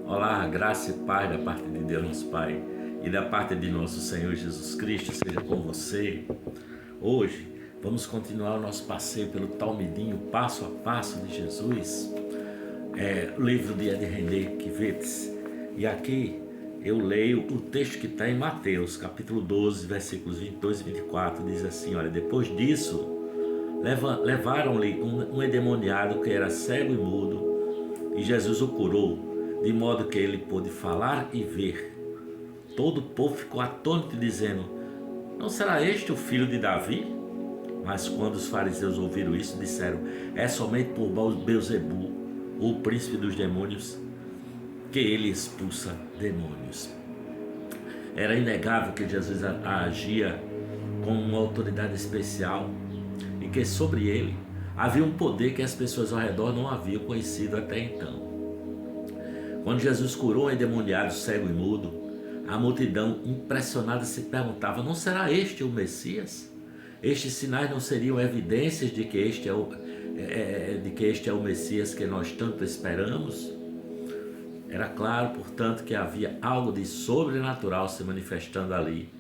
Olá, graça e paz da parte de Deus nosso Pai e da parte de nosso Senhor Jesus Cristo seja com você. Hoje vamos continuar o nosso passeio pelo Talmudinho, passo a passo de Jesus, o livro de Ed René Kivetz. E aqui eu leio o texto que está em Mateus, capítulo 12, versículos 22 e 24, diz assim, olha, depois disso, levaram-lhe um endemoniado que era cego e mudo, e Jesus o curou, de modo que ele pôde falar e ver. Todo o povo ficou atônito, dizendo, não será este o filho de Davi? Mas quando os fariseus ouviram isso, disseram, é somente por Beelzebu, o príncipe dos demônios, que ele expulsa demônios. Era inegável que Jesus agia com uma autoridade especial e que sobre ele havia um poder que as pessoas ao redor não haviam conhecido até então. Quando Jesus curou um endemoniado cego e mudo, a multidão impressionada se perguntava, não será este o Messias? Estes sinais não seriam evidências de que este é o Messias que nós tanto esperamos? Era claro, portanto, que havia algo de sobrenatural se manifestando ali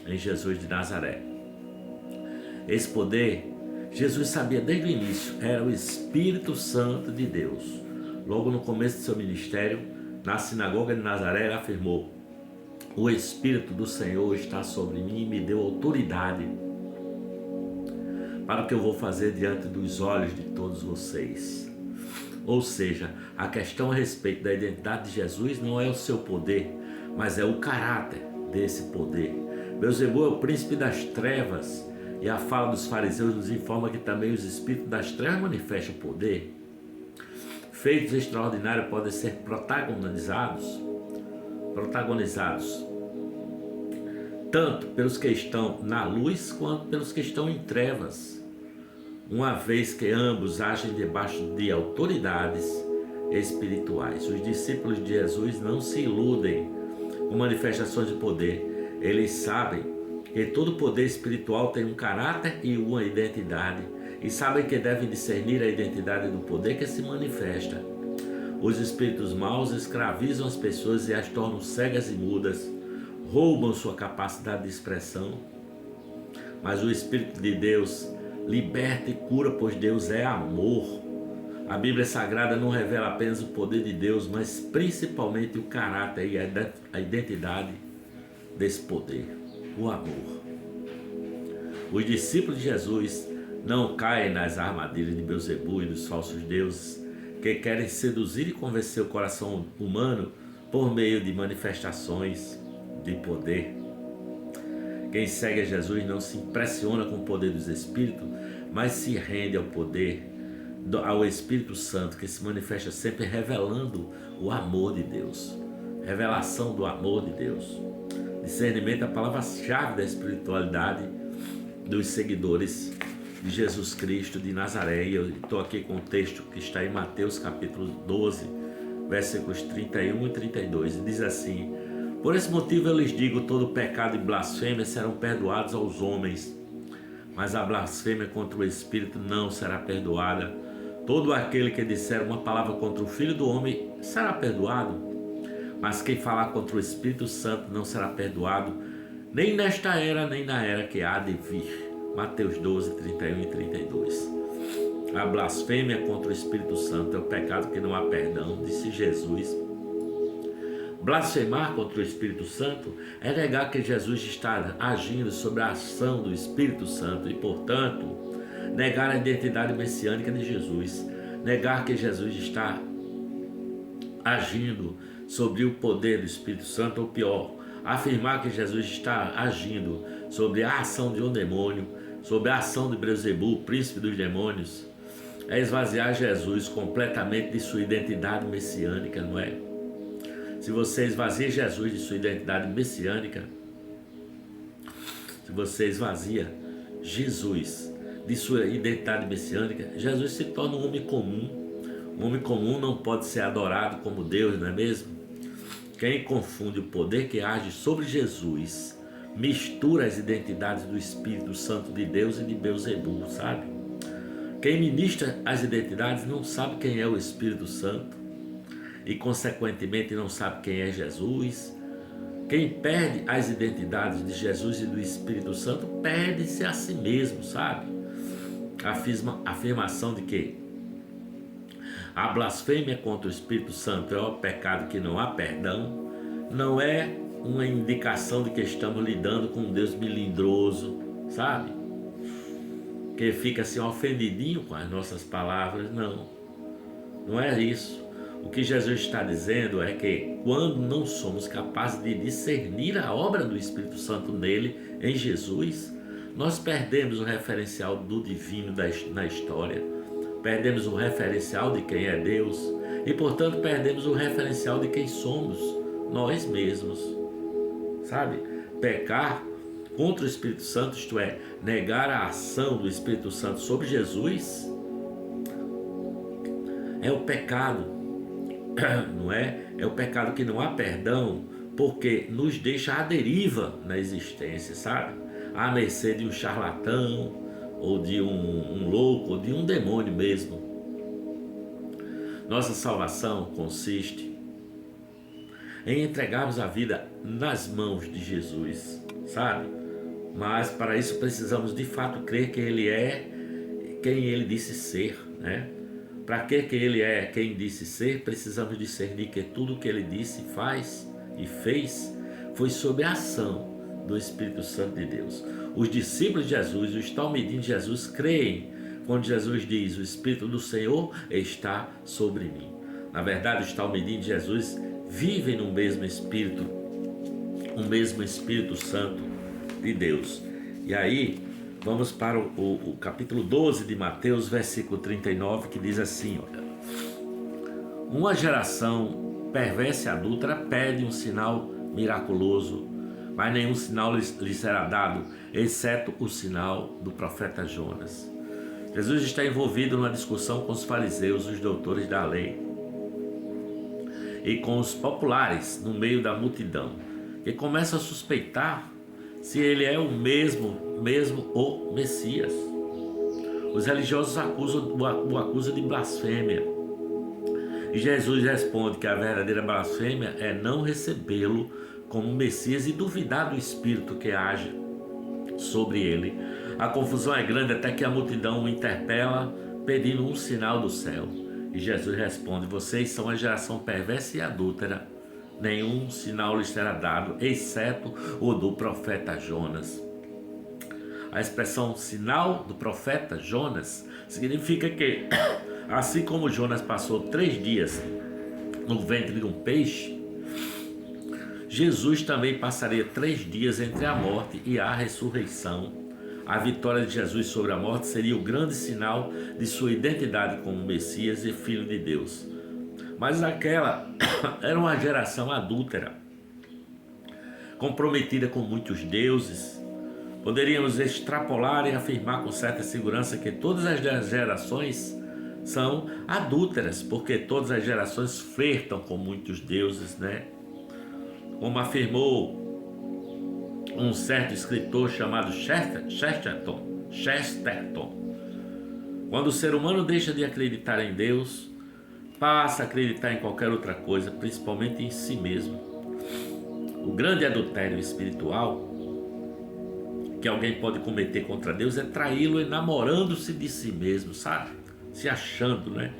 em Jesus de Nazaré. Esse poder, Jesus sabia desde o início, era o Espírito Santo de Deus. Logo no começo de seu ministério, na sinagoga de Nazaré, ele afirmou, o Espírito do Senhor está sobre mim e me deu autoridade para o que eu vou fazer diante dos olhos de todos vocês. Ou seja, a questão a respeito da identidade de Jesus não é o seu poder, mas é o caráter desse poder. Beelzebu é o príncipe das trevas, e a fala dos fariseus nos informa que também os espíritos das trevas manifestam poder. Feitos extraordinários podem ser protagonizados tanto pelos que estão na luz quanto pelos que estão em trevas, uma vez que ambos agem debaixo de autoridades espirituais. Os discípulos de Jesus não se iludem com manifestações de poder. Eles sabem que todo poder espiritual tem um caráter e uma identidade, e sabem que devem discernir a identidade do poder que se manifesta. Os espíritos maus escravizam as pessoas e as tornam cegas e mudas, roubam sua capacidade de expressão. Mas o Espírito de Deus liberta e cura, pois Deus é amor. A Bíblia Sagrada não revela apenas o poder de Deus, mas principalmente o caráter e a identidade desse poder, o amor. Os discípulos de Jesus não caem nas armadilhas de Beelzebu e dos falsos deuses que querem seduzir e convencer o coração humano por meio de manifestações de poder. Quem segue a Jesus não se impressiona com o poder dos Espíritos, mas se rende ao poder, ao Espírito Santo, que se manifesta sempre revelando o amor de Deus. Revelação do amor de Deus. Discernimento é a palavra-chave da espiritualidade dos seguidores de Jesus Cristo de Nazaré. E eu estou aqui com o texto que está em Mateus capítulo 12, versículos 31 e 32. E diz assim, por esse motivo eu lhes digo, todo pecado e blasfêmia serão perdoados aos homens, mas a blasfêmia contra o Espírito não será perdoada. Todo aquele que disser uma palavra contra o Filho do Homem será perdoado, mas quem falar contra o Espírito Santo não será perdoado, nem nesta era, nem na era que há de vir. Mateus 12, 31 e 32. A blasfêmia contra o Espírito Santo é o pecado que não há perdão, disse Jesus. Blasfemar contra o Espírito Santo é negar que Jesus está agindo sobre a ação do Espírito Santo e, portanto, negar a identidade messiânica de Jesus. Negar que Jesus está agindo sobre o poder do Espírito Santo, ou pior, afirmar que Jesus está agindo sobre a ação de um demônio, sobre a ação de Beelzebu, o príncipe dos demônios, é esvaziar Jesus completamente de sua identidade messiânica, não é? Se você esvazia Jesus de sua identidade messiânica, se você esvazia Jesus de sua identidade messiânica, Jesus se torna um homem comum. Um homem comum não pode ser adorado como Deus, não é mesmo? Quem confunde o poder que age sobre Jesus mistura as identidades do Espírito Santo de Deus e de Beelzebu, sabe? Quem ministra as identidades não sabe quem é o Espírito Santo. e consequentemente não sabe quem é Jesus. Quem perde as identidades de Jesus e do Espírito Santo perde-se a si mesmo, sabe? A afirmação de que a blasfêmia contra o Espírito Santo é o pecado que não há perdão, não é uma indicação de que estamos lidando com um Deus melindroso, sabe? Que fica assim ofendidinho com as nossas palavras. Não, não é isso. O que Jesus está dizendo é que quando não somos capazes de discernir a obra do Espírito Santo nele, em Jesus, nós perdemos o referencial do divino na história, perdemos o referencial de quem é Deus e, portanto, perdemos o referencial de quem somos nós mesmos, sabe? Pecar contra o Espírito Santo, isto é, negar a ação do Espírito Santo sobre Jesus, é o pecado, não é? É o pecado que não há perdão, porque nos deixa à deriva na existência, sabe? À mercê de um charlatão, ou de um louco, ou de um demônio mesmo. Nossa salvação consiste em entregarmos a vida nas mãos de Jesus, sabe? Mas para isso precisamos de fato crer que Ele é quem Ele disse ser, né? Para que Ele é quem disse ser, precisamos discernir que tudo o que Ele disse, faz e fez foi sob a ação do Espírito Santo de Deus. Os discípulos de Jesus, os talmidim de Jesus, creem quando Jesus diz: o Espírito do Senhor está sobre mim. Na verdade, os talmidim de Jesus vivem no mesmo Espírito, o mesmo Espírito Santo de Deus. E aí, vamos para o capítulo 12 de Mateus, versículo 39, que diz assim, olha: uma geração perversa e adúltera pede um sinal miraculoso, mas nenhum sinal lhe será dado, exceto o sinal do profeta Jonas. Jesus está envolvido numa discussão com os fariseus, os doutores da lei, e com os populares no meio da multidão, que começam a suspeitar se ele é o mesmo o Messias. Os religiosos o acusam de blasfêmia. E Jesus responde que a verdadeira blasfêmia é não recebê-lo como Messias e duvidar do Espírito que age sobre ele. A confusão é grande até que a multidão o interpela pedindo um sinal do céu. E Jesus responde: vocês são a geração perversa e adúltera. Nenhum sinal lhes será dado, exceto o do profeta Jonas. A expressão sinal do profeta Jonas significa que, assim como Jonas passou 3 dias no ventre de um peixe, Jesus também passaria 3 dias entre a morte e a ressurreição. A vitória de Jesus sobre a morte seria o grande sinal de sua identidade como Messias e Filho de Deus. Mas aquela era uma geração adúltera, comprometida com muitos deuses. Poderíamos extrapolar e afirmar com certa segurança que todas as gerações são adúlteras, porque todas as gerações flertam com muitos deuses, né? Como afirmou um certo escritor chamado Chesterton, quando o ser humano deixa de acreditar em Deus, passa a acreditar em qualquer outra coisa, principalmente em si mesmo. O grande adultério espiritual que alguém pode cometer contra Deus é traí-lo enamorando-se de si mesmo, sabe? Se achando, né?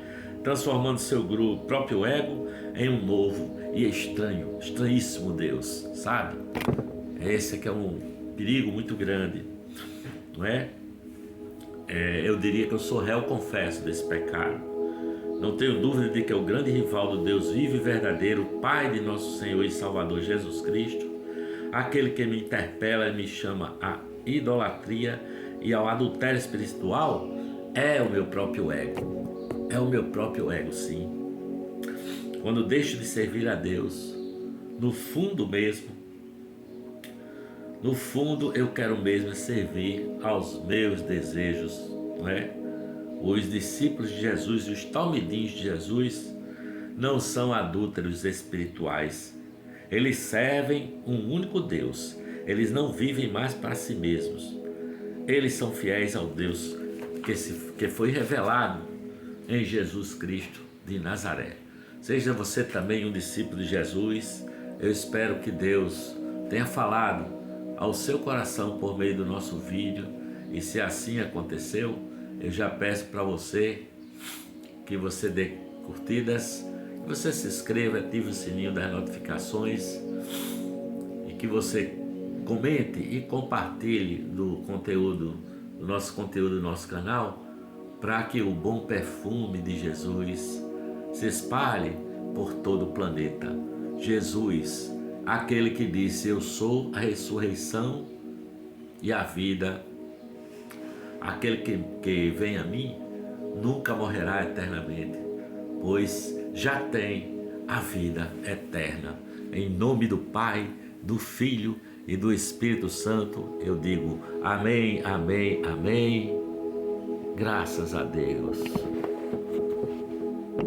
Transformando seu próprio ego em um novo e estranhíssimo Deus, sabe? Esse aqui é um perigo muito grande, não é? Eu diria que eu sou réu confesso desse pecado. Não tenho dúvida de que é o grande rival do Deus vivo e verdadeiro, Pai de nosso Senhor e Salvador Jesus Cristo, aquele que me interpela e me chama à idolatria e ao adultério espiritual, é o meu próprio ego. É o meu próprio ego, sim. Quando deixo de servir a Deus, no fundo eu quero mesmo servir aos meus desejos, não é? Os discípulos de Jesus e os talmidins de Jesus não são adúlteros espirituais. Eles servem um único Deus. Eles não vivem mais para si mesmos. Eles são fiéis ao Deus que foi revelado em Jesus Cristo de Nazaré. Seja você também um discípulo de Jesus. Eu espero que Deus tenha falado ao seu coração por meio do nosso vídeo. E se assim aconteceu, eu já peço para você que você dê curtidas, que você se inscreva, ative o sininho das notificações e que você comente e compartilhe do nosso conteúdo do nosso canal, para que o bom perfume de Jesus se espalhe por todo o planeta. Jesus, aquele que disse: eu sou a ressurreição e a vida, aquele que vem a mim nunca morrerá eternamente, pois já tem a vida eterna. Em nome do Pai, do Filho e do Espírito Santo, eu digo amém, amém, amém. Graças a Deus.